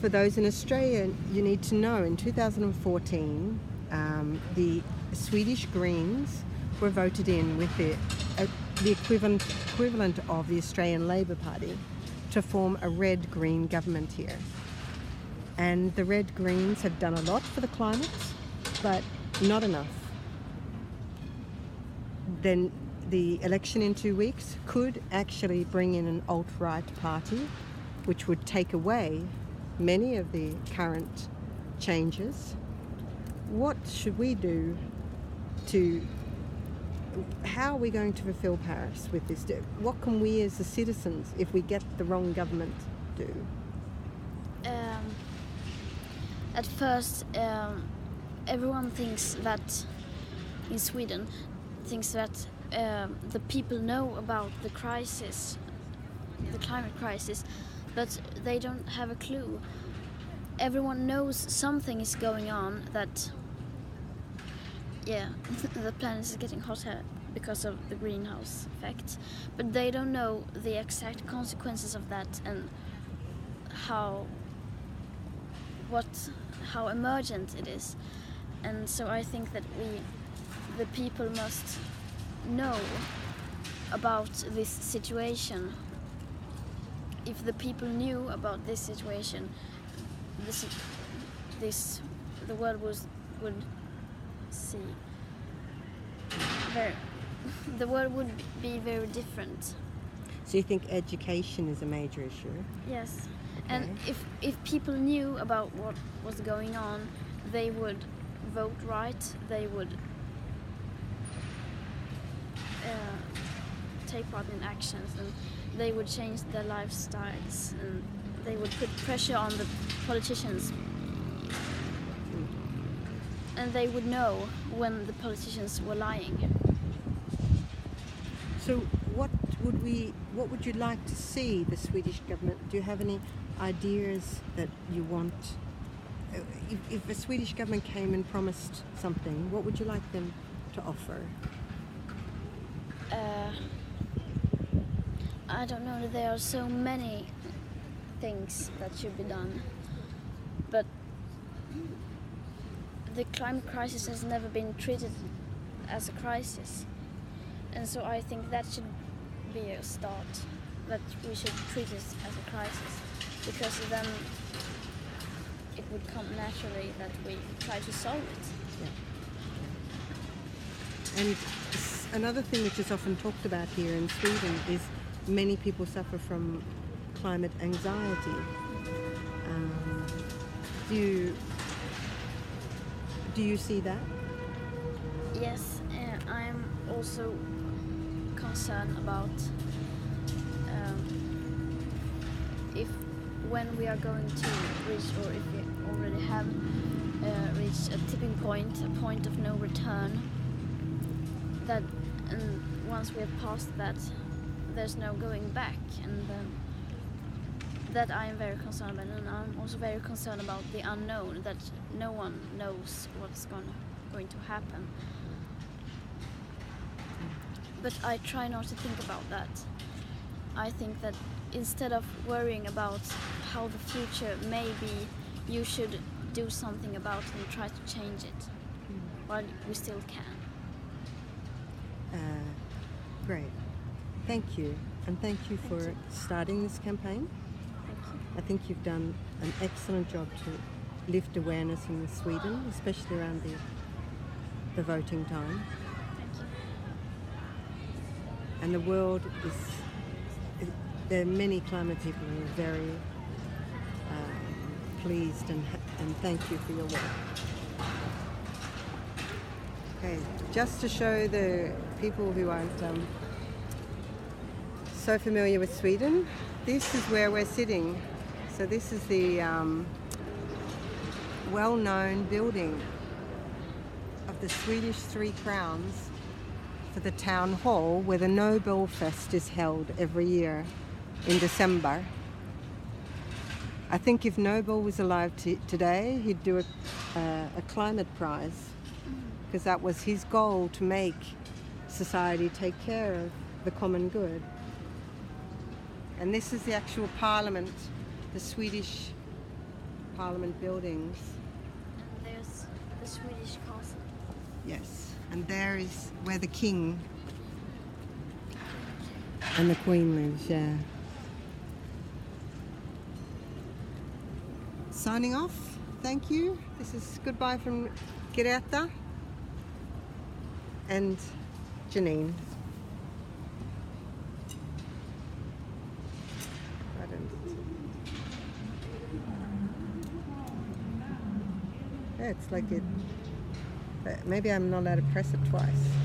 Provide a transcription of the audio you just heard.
for those in Australia, you need to know in 2014, the Swedish Greens were voted in with the equivalent of the Australian Labor Party to form a red-green government here. And the Red Greens have done a lot for the climate, but not enough. Then the election in 2 weeks could actually bring in an alt-right party, which would take away many of the current changes. What should we do how are we going to fulfill Paris with this? What can we as the citizens, if we get the wrong government, do? At first, everyone thinks that in Sweden, the people know about the crisis, the climate crisis, but they don't have a clue. Everyone knows something is going on, that the planet is getting hotter because of the greenhouse effect, but they don't know the exact consequences of that and how emergent it is. And so I think that the people must know about this situation. If the people knew about this situation, the world would see the world would be very different. So you think education is a major issue? Yes. Okay. And if people knew about what was going on, they would vote right, they would take part in actions, and they would change their lifestyles, and they would put pressure on the politicians. And they would know when the politicians were lying. So what would you like to see the Swedish government? Do you have any ideas that you want? If the Swedish government came and promised something, what would you like them to offer? I don't know, there are so many things that should be done, but the climate crisis has never been treated as a crisis, and so I think that should be a start, that we should treat it as a crisis, because then it would come naturally that we try to solve it. Yeah. And another thing which is often talked about here in Sweden is many people suffer from climate anxiety. Do you see that? Yes, I'm also concerned about when we are going to reach, or if we already have reached a tipping point, a point of no return, that and once we have passed that, there's no going back, and that I am very concerned about, and I'm also very concerned about the unknown, that no one knows what's going to happen. But I try not to think about that. I think that instead of worrying about how the future may be, you should do something about it and try to change it while we still can. Great. Thank you. And thank you for starting this campaign. Thank you. I think you've done an excellent job to lift awareness in Sweden, especially around the voting time. Thank you. And the world there are many climate people who are very pleased and thank you for your work. Okay, just to show the people who aren't so familiar with Sweden, this is where we're sitting. So this is the well-known building of the Swedish Three Crowns for the town hall, where the Nobel Fest is held every year in December. I think if Nobel was alive today, he'd do a climate prize, because that was his goal, to make society take care of the common good. And this is the actual parliament, the Swedish Parliament buildings. And there's the Swedish castle. Yes, and there is where the King and the Queen lives, yeah. Signing off, thank you. This is goodbye from Greta and Janine. Yeah, it's like it. Maybe I'm not allowed to press it twice.